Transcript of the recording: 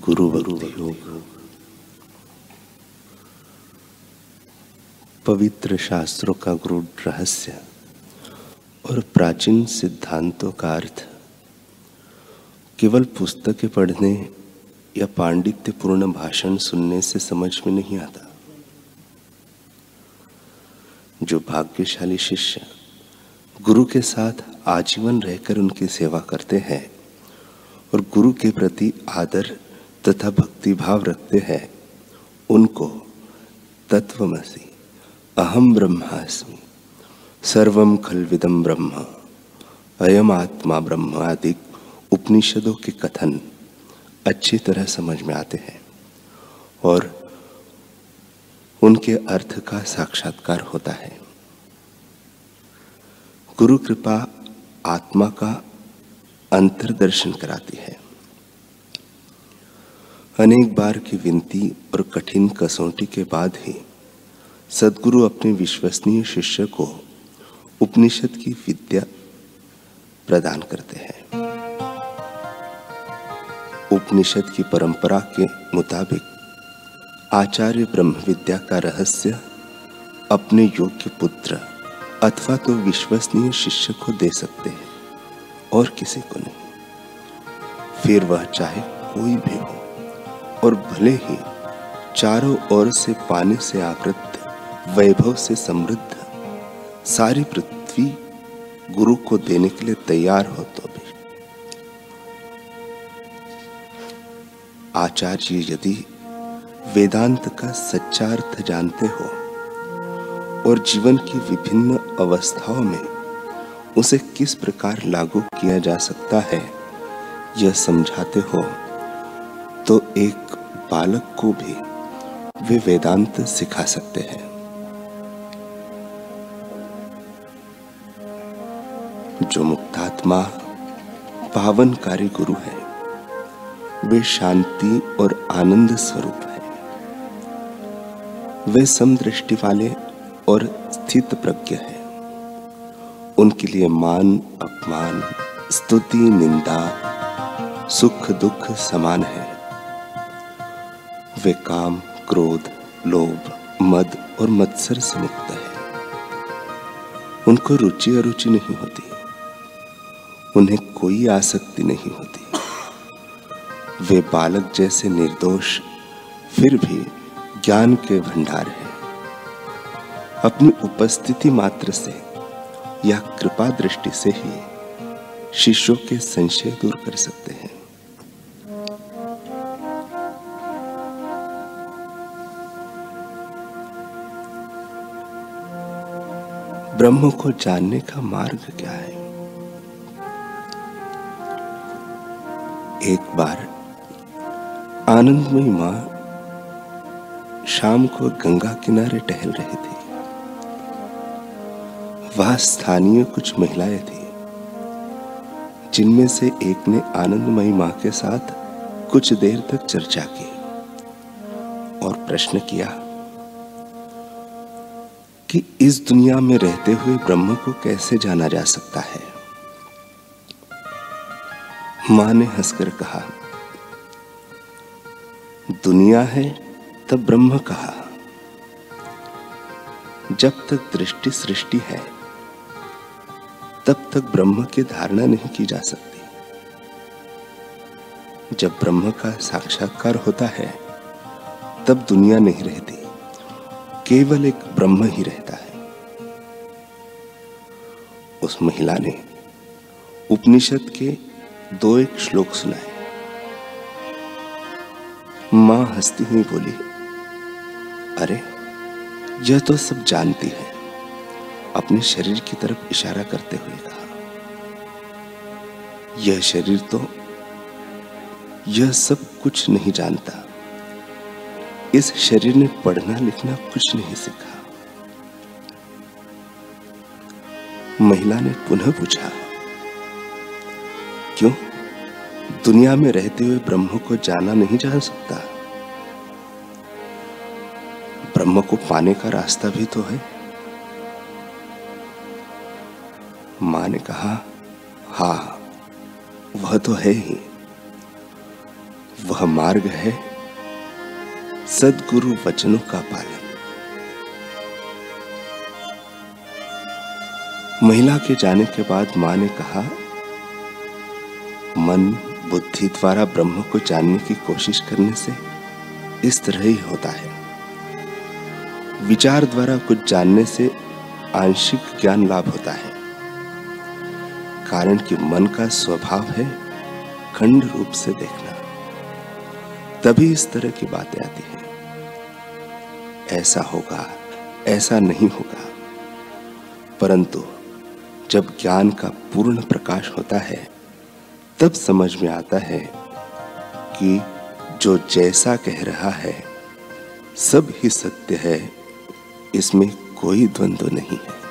गुरु भक्ति योग। पवित्र शास्त्रों का गूढ़ रहस्य और प्राचीन सिद्धांतों का अर्थ केवल पुस्तकें पढ़ने या पांडित्यपूर्ण भाषण सुनने से समझ में नहीं आता। जो भाग्यशाली शिष्य गुरु के साथ आजीवन रहकर उनकी सेवा करते हैं और गुरु के प्रति आदर तथा भक्ति भाव रखते हैं, उनको तत्वमसि अहम ब्रह्मास्मि सर्वम खल्विदम ब्रह्म अयम आत्मा ब्रह्म आदि उपनिषदों के कथन अच्छी तरह समझ में आते हैं और उनके अर्थ का साक्षात्कार होता है। गुरु कृपा आत्मा का अंतर्दर्शन कराती है। अनेक बार की विनती और कठिन कसौटी के बाद ही सद्गुरु अपने विश्वसनीय शिष्य को उपनिषद की विद्या प्रदान करते हैं। उपनिषद की परंपरा के मुताबिक आचार्य ब्रह्म विद्या का रहस्य अपने योग्य पुत्र अथवा तो विश्वसनीय शिष्य को दे सकते हैं और किसी को नहीं। फिर वह चाहे कोई भी हो और भले ही चारों ओर से पानी से आवृत वैभव से समृद्ध सारी पृथ्वी गुरु को देने के लिए तैयार हो तो भी। आचार्य यदि वेदांत का सच्चा अर्थ जानते हो और जीवन की विभिन्न अवस्थाओं में उसे किस प्रकार लागू किया जा सकता है यह समझाते हो, तो एक बालक को भी वे वेदांत सिखा सकते हैं। जो मुक्तात्मा पावनकारी गुरु है, वे शांति और आनंद स्वरूप है। वे समदृष्टि वाले और स्थित प्रज्ञ है। उनके लिए मान अपमान स्तुति निंदा सुख दुख समान है। वे काम क्रोध लोभ मद और मत्सर से मुक्त है। उनको रुचि अरुचि नहीं होती, उन्हें कोई आसक्ति नहीं होती। वे बालक जैसे निर्दोष फिर भी ज्ञान के भंडार हैं। अपनी उपस्थिति मात्र से या कृपा दृष्टि से ही शिष्यों के संशय दूर कर सकते हैं। ब्रह्म को जानने का मार्ग क्या है? एक बार आनंदमयी मां शाम को गंगा किनारे टहल रही थी। वहां स्थानीय कुछ महिलाएं थी, जिनमें से एक ने आनंदमयी मां के साथ कुछ देर तक चर्चा की और प्रश्न किया कि इस दुनिया में रहते हुए ब्रह्म को कैसे जाना जा सकता है। मां ने हंसकर कहा, दुनिया है तब ब्रह्म कहा। जब तक दृष्टि सृष्टि है तब तक ब्रह्म की धारणा नहीं की जा सकती। जब ब्रह्म का साक्षात्कार होता है तब दुनिया नहीं रहती, केवल एक ब्रह्म ही रहता है। उस महिला ने उपनिषद के 2 श्लोक सुनाए। मां हंसती हुई बोली, अरे यह तो सब जानती है। अपने शरीर की तरफ इशारा करते हुए कहा, यह शरीर तो यह सब कुछ नहीं जानता। इस शरीर ने पढ़ना लिखना कुछ नहीं सीखा। महिला ने पुनः पूछा, क्यों? दुनिया में रहते हुए ब्रह्म को जाना नहीं जा सकता? ब्रह्म को पाने का रास्ता भी तो है। मां ने कहा, हाँ वह तो है ही। वह मार्ग है सद्गुरु वचनों का पालन। महिला के जाने के बाद मां ने कहा, मन बुद्धि द्वारा ब्रह्म को जानने की कोशिश करने से इस तरह ही होता है। विचार द्वारा कुछ जानने से आंशिक ज्ञान लाभ होता है, कारण कि मन का स्वभाव है खंड रूप से देखना। तभी इस तरह की बातें आती हैं, ऐसा होगा, ऐसा नहीं होगा। परंतु जब ज्ञान का पूर्ण प्रकाश होता है, तब समझ में आता है कि जो जैसा कह रहा है सब ही सत्य है, इसमें कोई द्वंद्व नहीं है।